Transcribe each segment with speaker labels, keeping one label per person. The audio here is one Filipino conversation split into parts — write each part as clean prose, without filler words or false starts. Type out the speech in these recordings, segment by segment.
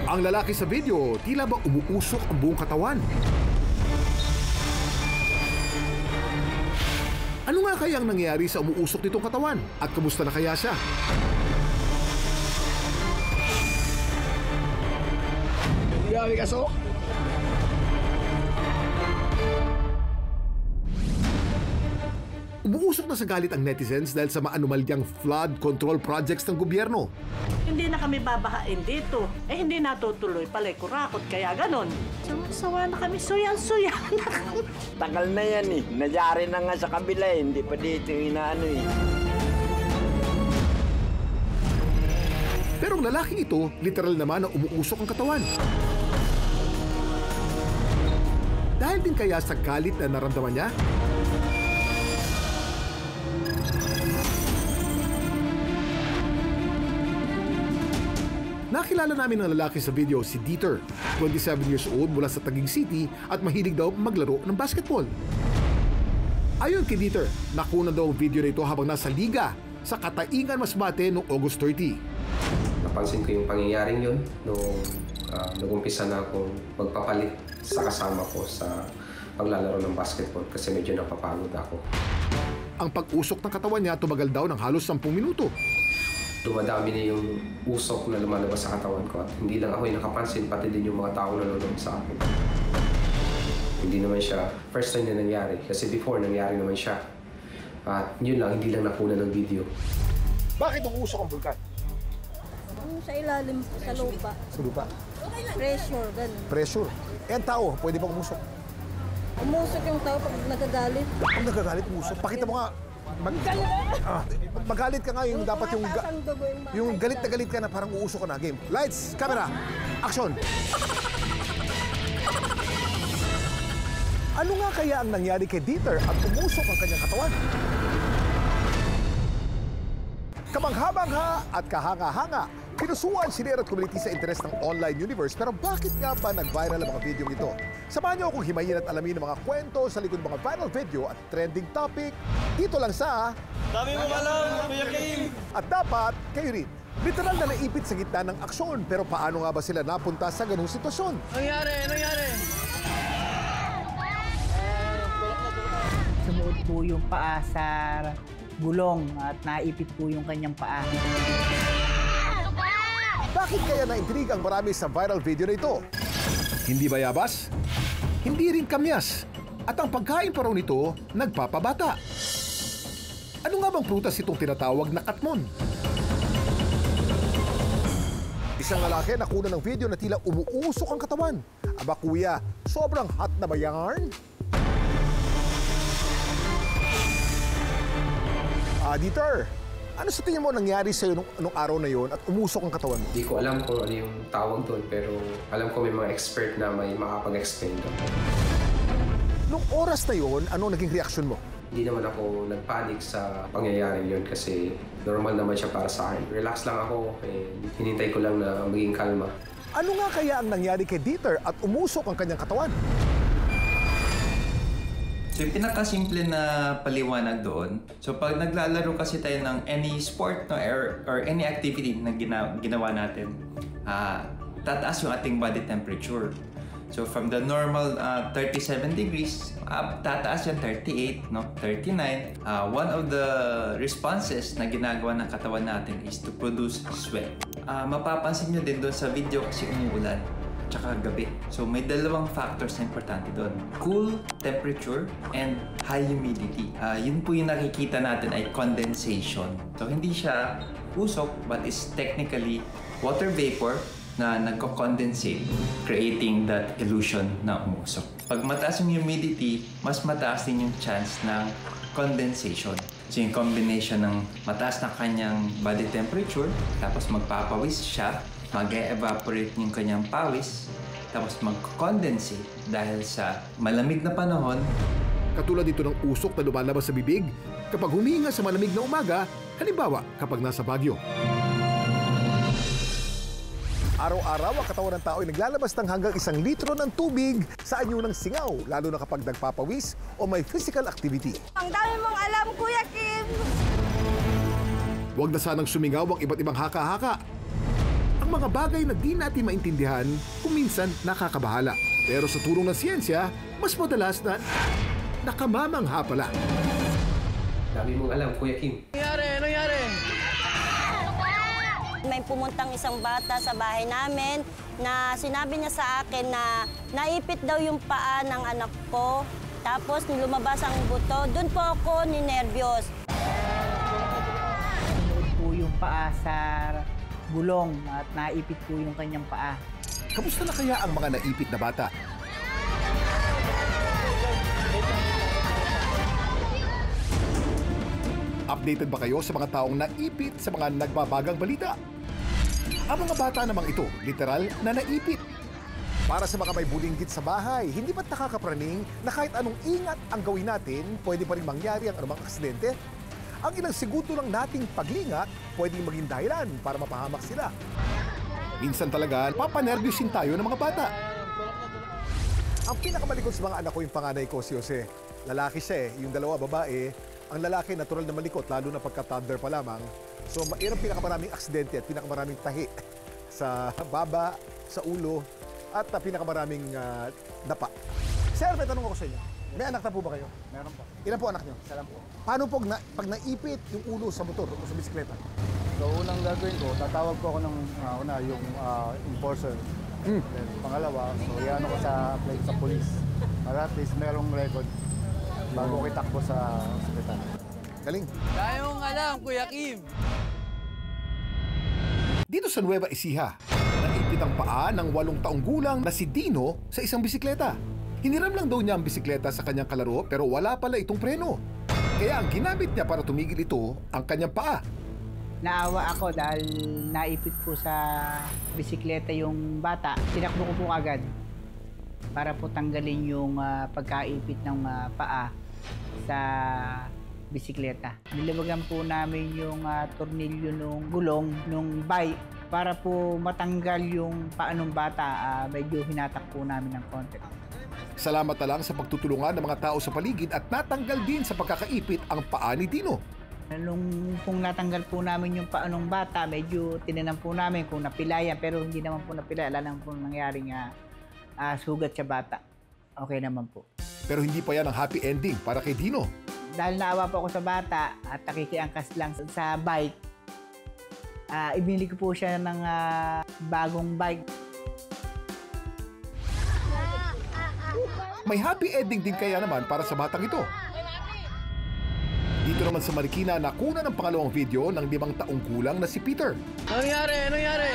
Speaker 1: Ang lalaki sa video, tila ba umuusok ang buong katawan? Ano nga kaya ang nangyayari sa umuusok nitong katawan? At kamusta na kaya siya?
Speaker 2: Grabe ka, so?
Speaker 1: Umuusok na sa galit ang netizens dahil sa maanumalyang flood control projects ng gobyerno.
Speaker 3: Hindi na kami babahain dito. Hindi natutuloy pala kurakot, kaya ganon. Sawa na kami, suyan-suyan.
Speaker 2: Tagal na yan eh. Nagyari na nga sa kabila eh. Hindi pa dito inaano eh.
Speaker 1: Pero ang lalaking ito, literal naman na umuusok ang katawan. Dahil din kaya sa galit na naramdaman niya? Nakilala namin ang lalaki sa video si Dieter, 27 years old mula sa Taguig City at mahilig daw maglaro ng basketball. Ayon kay Dieter, nakunan daw ang video na ito habang nasa liga sa Kataingan, Masbate noong August 30.
Speaker 4: Napansin ko yung pangyayaring yun nung nag-umpisa na akong magpapalit sa kasama ko sa paglalaro ng basketball kasi medyo napapagod ako.
Speaker 1: Ang pag-usok ng katawan niya tumagal daw ng halos 10 minuto.
Speaker 4: Dumadami na yung usok na lumalabas sa katawan ko at hindi lang ako yung nakapansin, pati din yung mga tao na nanonood sa akin. Hindi naman siya first time na nangyari kasi before nangyari naman siya. At yun lang, hindi lang nakunan ng video.
Speaker 1: Bakit umuusok ang bulkan?
Speaker 5: Sa ilalim, sa lupa.
Speaker 1: Sa lupa?
Speaker 5: Pressure, ganun.
Speaker 1: Pressure. Eh, ang tao, pwede bang umusok?
Speaker 5: Umusok yung tao pag nagagalit.
Speaker 1: Pag nagagalit, umusok. Pakita mo nga. Magalit ka nga yung dapat yung galit na galit ka na parang uusok ka na. Game. Lights, camera, action! Ano nga kaya ang nangyari kay Dieter at umusok ang kanyang katawan? Kamangha-mangha at kahanga-hanga, pinusuan si Nero at community sa interes ng online universe. Pero bakit nga ba nag-viral ang mga video ito? Samahan niyo akong himayin at alamin ang mga kwento sa likod ng mga viral video at trending topic dito lang sa
Speaker 2: Dami mo malam, Kuya Kim!
Speaker 1: At dapat kayo rin. Literal na naipit sa gitna ng aksyon. Pero paano nga ba sila napunta sa ganung sitwasyon?
Speaker 2: Nangyari?
Speaker 6: Sumuot po yung paa sa gulong at naipit po yung kanyang paa.
Speaker 1: Bakit kaya naintriga ang marami sa viral video na ito? Hindi bayabas? Hindi rin kamyas. At ang pagkain pa raw nito, nagpapabata. Ano nga bang prutas itong tinatawag na katmon? Isang lalaki nakuna ng video na tila umuusok ang katawan. Aba kuya, sobrang hot na ba yarn? Dieter, ano sa tingin mo nangyari sa'yo nung araw na yon at umusok ang katawan mo?
Speaker 4: Hindi ko alam kung ano yung tawag doon pero alam ko may mga expert na may makapag-explain doon.
Speaker 1: Nung oras na yon, ano naging reaksyon mo?
Speaker 4: Hindi naman ako nagpanik sa pangyayaring yun kasi normal naman siya para sa akin. Relax lang ako, hinintay ko lang na maging kalma.
Speaker 1: Ano nga kaya ang nangyari kay Dieter at umusok ang kanyang katawan?
Speaker 7: So yung pinakasimple na paliwanag doon, so pag naglalaro kasi tayo ng any sport no, or any activity na ginawa natin, tataas yung ating body temperature. So from the normal 37 degrees, tataas yan 38, no, 39. One of the responses na ginagawa ng katawan natin is to produce sweat. Mapapansin nyo din doon sa video kasi umuulan tsaka gabi. So may dalawang factors na importante doon. Cool temperature and high humidity. Yun po yung nakikita natin ay condensation. So hindi siya usok but is technically water vapor na nagko-condensate, creating that illusion na umusok. Pag mataas yung humidity, mas mataas din yung chance ng condensation. So yung combination ng mataas na kanyang body temperature, tapos magpapawis siya, mag-evaporate yung kanyang pawis, tapos mag-condensate dahil sa malamig na panahon.
Speaker 1: Katulad dito ng usok na lumalabas sa bibig kapag humihinga sa malamig na umaga, halimbawa kapag nasa Baguio. Araw-araw ang katawan ng tao ay naglalabas ng hanggang 1 litro ng tubig sa anyo ng singaw, lalo na kapag nagpapawis o may physical activity.
Speaker 5: Ang dami mong alam, Kuya Kim!
Speaker 1: Huwag na sanang sumingaw ang iba't ibang haka-haka. Ang mga bagay na di natin maintindihan, kung minsan nakakabahala. Pero sa tulong ng siyensya, mas madalas na nakamamangha pala.
Speaker 4: Dami mong alam, Kuya Kim.
Speaker 5: May pumuntang isang bata sa bahay namin na sinabi niya sa akin na naipit daw yung paa ng anak ko. Tapos lumabas ang buto. Doon po ako ninervyos.
Speaker 6: Tumuod po yung paa sa gulong at naipit po yung kanyang paa.
Speaker 1: Kamusta na kaya ang mga naipit na bata? Updated ba kayo sa mga taong naipit sa mga nagbabagang balita? Ang mga bata namang ito, literal na naipit. Para sa mga may bulinggit sa bahay, hindi ba't nakakapraning na kahit anong ingat ang gawin natin, pwede pa rin mangyari ang anumang aksidente? Ang ilang segundo lang nating paglingat, pwedeng maging dahilan para mapahamak sila. Minsan talaga, papanervyusin tayo ng mga bata. Ang pinakamalikot sa mga anak ko yung panganay ko, si Jose. Lalaki siya yung dalawa babae. Ang lalaki, natural na malikot, lalo na pagka-toddler pa lamang. So, yun ang pinakamaraming aksidente at pinakamaraming tahi sa baba, sa ulo, at pinakamaraming dapa. Sir, may tanong ako sa inyo. May anak na po ba kayo?
Speaker 8: Meron po.
Speaker 1: Ilan po anak nyo?
Speaker 8: Isa lang po.
Speaker 1: Paano po pag naipit yung ulo sa motor o sa bisikleta?
Speaker 8: So, unang gagawin ko, tatawag ko ako ng yung enforcer. Then, pangalawa, so iano ko sa plate sa police. Para at least merong record bago ko itakbo sa ospital.
Speaker 1: Galing.
Speaker 9: Kaya mong alam, Kuya Kim.
Speaker 1: Dito sa Nueva Ecija, naipit ang paa ng 8 taong gulang na si Dino sa isang bisikleta. Hiniram lang daw niya ang bisikleta sa kanyang kalaro pero wala pala itong preno. Kaya ang ginamit niya para tumigil ito, ang kanyang paa.
Speaker 6: Naawa ako dahil naipit po sa bisikleta yung bata. Tinakbo ko po agad para po tanggalin yung pagkaipit ng paa sa bisikleta. Nilabagan po namin yung tornilyo ng gulong ng bike para po matanggal yung paa ng bata. Medyo hinatak po namin ng konti.
Speaker 1: Salamat na lang sa pagtutulungan ng mga tao sa paligid at natanggal din sa pagkakaipit ang paa ni Dino.
Speaker 6: Nung kung natanggal po namin yung paa ng bata, medyo tinanan po namin kung napilayan pero hindi naman po napilaya. Wala naman po nangyaring sugat sa bata. Okay naman po.
Speaker 1: Pero hindi pa yan ang happy ending para kay Dino.
Speaker 6: Dahil naawa po ako sa bata at nakikiangkas lang sa bike, ibinili ko po siya ng bagong bike.
Speaker 1: May happy ending din kaya naman para sa batang ito. Dito naman sa Marikina, nakuna ng pangalawang video ng 5 taong gulang na si Peter.
Speaker 9: Anong nangyari?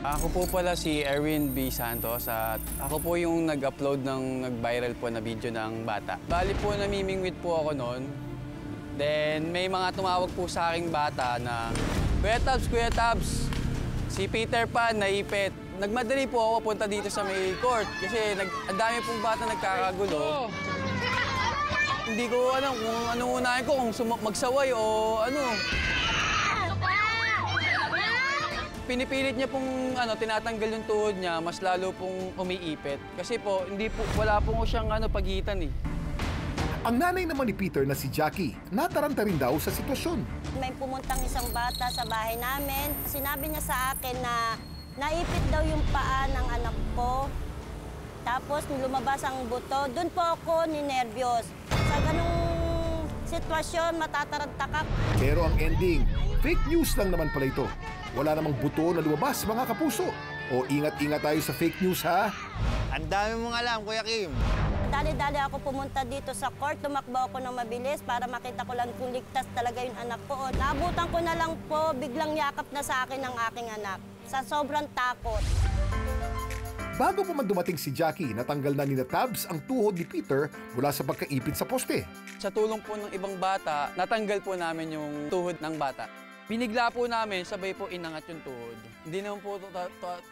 Speaker 9: Ako po pala si Erwin B. Santos at ako po yung nag-upload nag-viral po na video ng bata. Bali po namimingwit po ako noon. Then may mga tumawag po sa aking bata na, Kuya Tabs, si Peter Pan naipit. Nagmadali po ako punta dito sa may court kasi ang dami pong bata nagkakagulo. Hindi ko alam kung anong unahin ko, kung magsaway o ano. Pinipilit niya pong tinatanggal yung tuhod niya, mas lalo pong umiipit. Kasi po, wala po siyang pagitan eh.
Speaker 1: Ang nanay naman ni Peter na si Jackie, nataranta rin daw sa sitwasyon.
Speaker 5: May pumuntang isang bata sa bahay namin. Sinabi niya sa akin na naipit daw yung paa ng anak ko. Tapos lumabas ang buto. Doon po ako ninervyos. Sa ganung sitwasyon, matataranta ka.
Speaker 1: Pero ang ending, fake news lang naman pala ito. Wala namang buto na lumabas, mga kapuso. O ingat-ingat tayo sa fake news, ha?
Speaker 9: Ang dami mong alam, Kuya Kim.
Speaker 5: Dali-dali ako pumunta dito sa court. Tumakbo ako ng mabilis para makita ko lang kung ligtas talaga yung anak ko. Naabutan ko na lang po, biglang yakap na sa akin ang aking anak. Sa sobrang takot.
Speaker 1: Bago pa man dumating si Jackie, natanggal na ni Tabs ang tuhod ni Peter mula sa pagkaipit sa poste.
Speaker 9: Sa tulong po ng ibang bata, natanggal po namin yung tuhod ng bata. Binigla po namin, sabay po inangat yung tuhod. Hindi naman po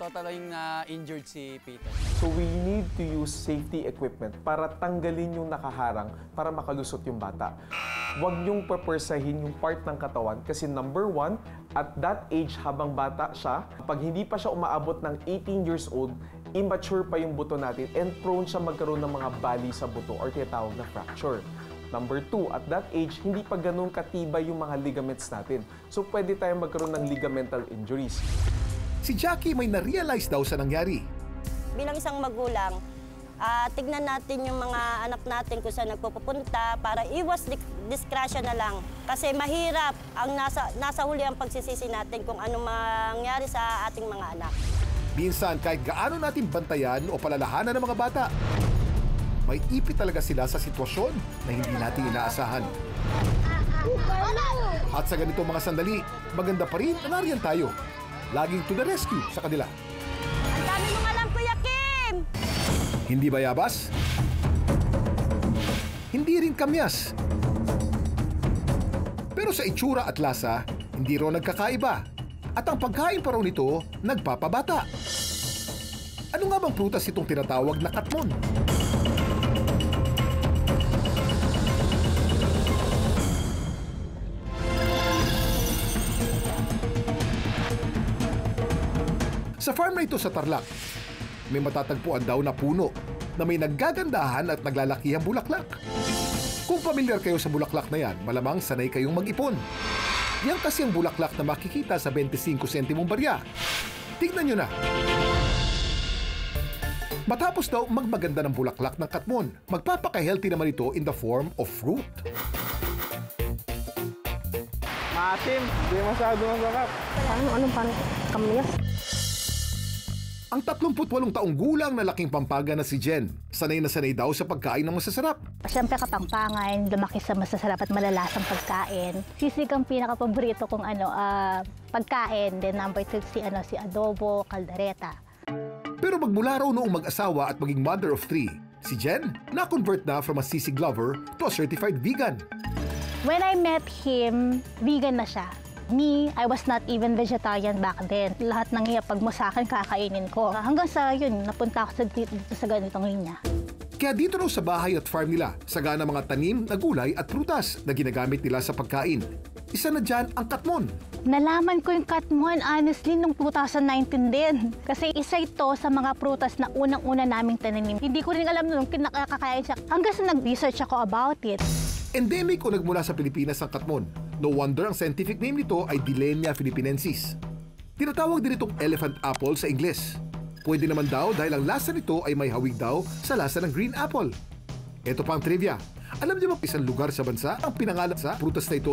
Speaker 9: totally na-injured si Peter.
Speaker 10: So we need to use safety equipment para tanggalin yung nakaharang para makalusot yung bata. Huwag niyong papersahin yung part ng katawan kasi number 1, at that age habang bata siya, pag hindi pa siya umaabot ng 18 years old, immature pa yung buto natin and prone siya magkaroon ng mga bali sa buto or tinatawag na fracture. Number 2, at that age, hindi pa ganun katibay yung mga ligaments natin. So pwede tayong magkaroon ng ligamental injuries.
Speaker 1: Si Jackie may na-realize daw sa nangyari.
Speaker 5: Bilang isang magulang, tignan natin yung mga anak natin kung saan nagpupunta para iwas disgrasya na lang. Kasi mahirap ang nasa huli ang pagsisisi natin kung anong mangyari sa ating mga anak.
Speaker 1: Minsan, kahit gaano natin bantayan o palalahanan ng mga bata, may ipit talaga sila sa sitwasyon na hindi natin inaasahan. At sa ganitong mga sandali, maganda pa rin na nariyan tayo. Laging to the rescue sa kanila.
Speaker 5: Ang dami mong alam, Kuya Kim!
Speaker 1: Hindi bayabas? Hindi rin kamyas. Pero sa itsura at lasa, hindi raw nagkakaiba. At ang pagkain pa raw nito, nagpapabata. Ano nga bang prutas itong tinatawag na katmon? Sa farm na ito sa Tarlac, may matatagpuan daw na puno na may naggagandahan at naglalakihang bulaklak. Kung pamilyar kayo sa bulaklak na yan, malamang sanay kayong mag-ipon. Yan kasi ang bulaklak na makikita sa 25 sentimong barya. Tignan nyo na. Matapos daw magmaganda ng bulaklak ng katmon, magpapaka-healthy naman ito in the form of fruit.
Speaker 8: Maasim, hindi masyado masarap.
Speaker 5: Anong kamyas?
Speaker 1: Ang 38 taong gulang na laking Pampanga na si Jen, sanay na sanay daw sa pagkain ng masasarap.
Speaker 11: Siyempre Kapampangan, lumaki sa masasarap at malalasang pagkain. Sisig ang pinaka-paborito kong pagkain. Then number 2 si adobo, kaldereta.
Speaker 1: Pero magmula raw noong mag-asawa at maging mother of 3, si Jen na-convert na from a sisig lover to a certified vegan.
Speaker 11: When I met him, vegan na siya. Me, I was not even vegetarian back then. Lahat ng hiyapag mo sa akin, kakainin ko. Hanggang sa yun, napunta ako sa ganitong linya.
Speaker 1: Kaya dito raw sa bahay at farm nila, sagana mga tanim na gulay at prutas na ginagamit nila sa pagkain. Isa na dyan ang katmon.
Speaker 11: Nalaman ko yung katmon, honestly, noong 2019 din. Kasi isa ito sa mga prutas na unang-una naming tananim. Hindi ko rin alam nung kinakakain siya. Hanggang sa nag-research ako about it.
Speaker 1: Endemic o nagmula sa Pilipinas ang katmon. No wonder ang scientific name nito ay Dilenia philippinensis. Tinatawag din itong elephant apple sa Ingles. Pwede naman daw dahil ang lasa nito ay may hawig daw sa lasa ng green apple. Ito pa ang trivia. Alam niyo ba isang lugar sa bansa ang pinangalan sa prutas na ito?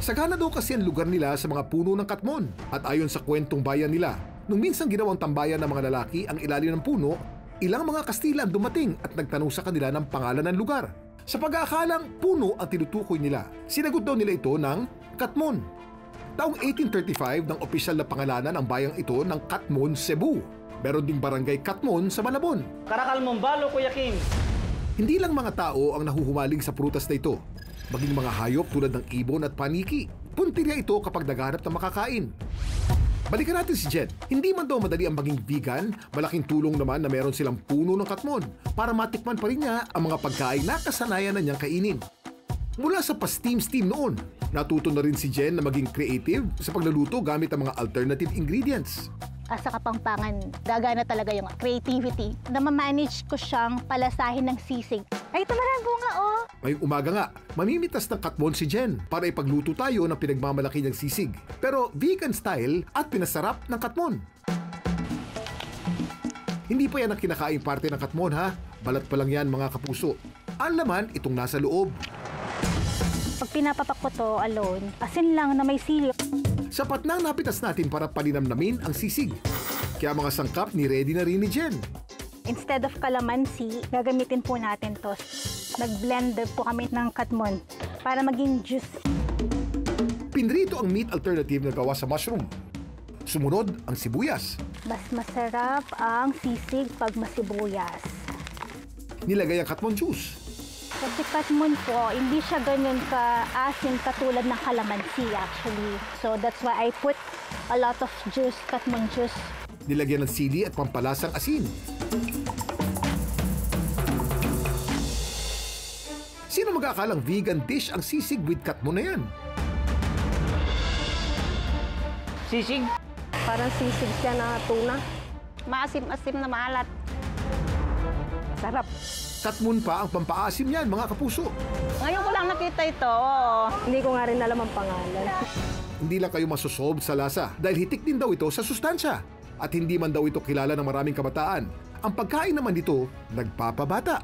Speaker 1: Sagana daw kasi ang lugar nila sa mga puno ng katmon. At ayon sa kwentong bayan nila, nung minsan ginawang tambayan ng mga lalaki ang ilalim ng puno, ilang mga Kastila ang dumating at nagtanong sa kanila ng pangalan ng lugar. Sa pag-aakalang puno ang tinutukoy nila, sinagot daw nila ito ng Katmon. Taong 1835 nang opisyal na pangalanan ang bayang ito ng Katmon, Cebu. Meron ding barangay Katmon sa Malabon.
Speaker 12: Karakal Mombalo, Kuya Kim.
Speaker 1: Hindi lang mga tao ang nahuhumaling sa prutas na ito. Maging mga hayop tulad ng ibon at paniki. Puntirya ito kapag naghahanap ng makakain. Balikan natin si Jen. Hindi man daw madali ang maging vegan, malaking tulong naman na meron silang puno ng katmon para matikman pa rin niya ang mga pagkain na kasanayan na niyang kainin. Mula sa pa-steam noon, natuto na rin si Jen na maging creative sa pagluluto gamit ang mga alternative ingredients.
Speaker 11: Sa Kapampangan, gagana talaga yung creativity. Na-manage ko siyang palasahin ng sisig. Ay, ito na bunga, oh!
Speaker 1: Ngayong umaga nga, mamimitas ng katmon si Jen para ipagluto tayo ng pinagmamalaki niyang sisig. Pero vegan style at pinasarap ng katmon. Hindi pa yan ang kinakain parte ng katmon, ha? Balat pa lang yan, mga kapuso. Ang laman, itong nasa loob.
Speaker 11: Pag pinapapak ko to alone, asin lang na may sili.
Speaker 1: Sapat na napitas natin para palinamnamin ang sisig. Kaya mga sangkap ni ready na rin ni Jen.
Speaker 11: Instead of calamansi, gagamitin po natin to. Nag-blender po kami ng katmon para maging juice.
Speaker 1: Pinrito ang meat alternative na gawa sa mushroom. Sumunod ang sibuyas.
Speaker 11: Mas masarap ang sisig pag masibuyas.
Speaker 1: Nilagay ang katmon juice.
Speaker 11: Kasi katmon po, hindi siya ganyan ka-asin katulad ng kalamansi actually. So that's why I put a lot of juice, katmon juice.
Speaker 1: Nilagyan ng sili at pampalasang asin. Sino mag-aakalang vegan dish ang sisig with katmon na yan?
Speaker 12: Sisig?
Speaker 5: Parang sisig siya na tuna. Maasim-asim na maalat. Sarap.
Speaker 1: Katmon pa ang pampaasim niyan, mga kapuso.
Speaker 13: Ngayon ko lang nakita ito. Hindi ko nga rin alam ang pangalan.
Speaker 1: Hindi lang kayo masosolve sa lasa dahil hitik din daw ito sa sustansya. At hindi man daw ito kilala ng maraming kabataan. Ang pagkain naman dito, nagpapabata.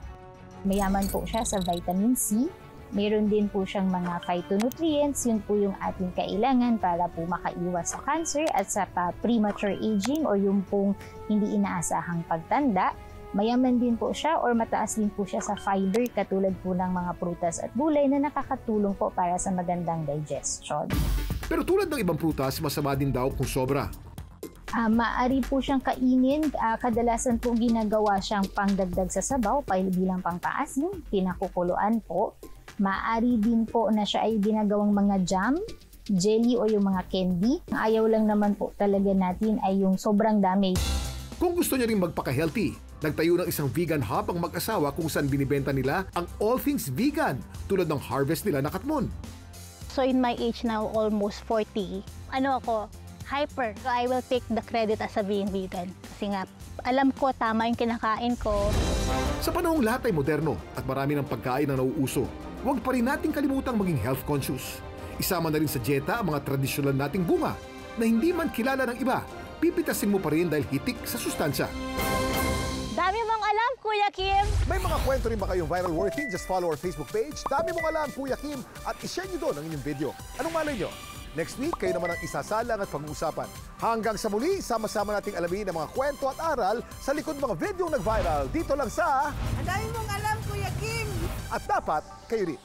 Speaker 14: Mayaman po siya sa vitamin C. Meron din po siyang mga phytonutrients. Yun po yung ating kailangan para po makaiwas sa cancer at sa premature aging o yung pong hindi inaasahang pagtanda. Mayaman din po siya or mataas din po siya sa fiber katulad po ng mga prutas at gulay na nakakatulong po para sa magandang digestion.
Speaker 1: Pero tulad ng ibang prutas, masama din daw kung sobra.
Speaker 14: Maaari po siyang kainin. Kadalasan po ginagawa siyang pangdagdag sa sabaw bilang pangpaasim, pinakukuluan po. Maaari din po na siya ay ginagawang mga jam, jelly o yung mga candy. Ang ayaw lang naman po talaga natin ay yung sobrang dami.
Speaker 1: Kung gusto niya rin magpaka-healthy, nagtayo ng isang vegan hub ang mag-asawa kung saan binibenta nila ang all things vegan tulad ng harvest nila na Katmon.
Speaker 11: So in my age now, almost 40, hyper. So I will take the credit as a being vegan. Kasi nga, alam ko tama yung kinakain ko.
Speaker 1: Sa panahong lahat ay moderno at marami ng pagkain na nauuso, huwag pa rin nating kalimutang maging health conscious. Isama na rin sa dieta ang mga tradisyonal nating bunga na hindi man kilala ng iba, pipitasin mo pa rin dahil hitik sa sustansya.
Speaker 11: Dami mong alam, Kuya Kim!
Speaker 1: May mga kwento rin ba kayong viral worthy? Just follow our Facebook page. Dami mong alam, Kuya Kim, at ishare nyo doon ang inyong video. Anong malay nyo? Next week, kayo naman ang isasalang at pag-uusapan. Hanggang sa muli, sama-sama nating alamin ang mga kwento at aral sa likod mga video nag-viral dito lang sa...
Speaker 15: Ang dami mong alam, Kuya Kim!
Speaker 1: At dapat, kayo rin.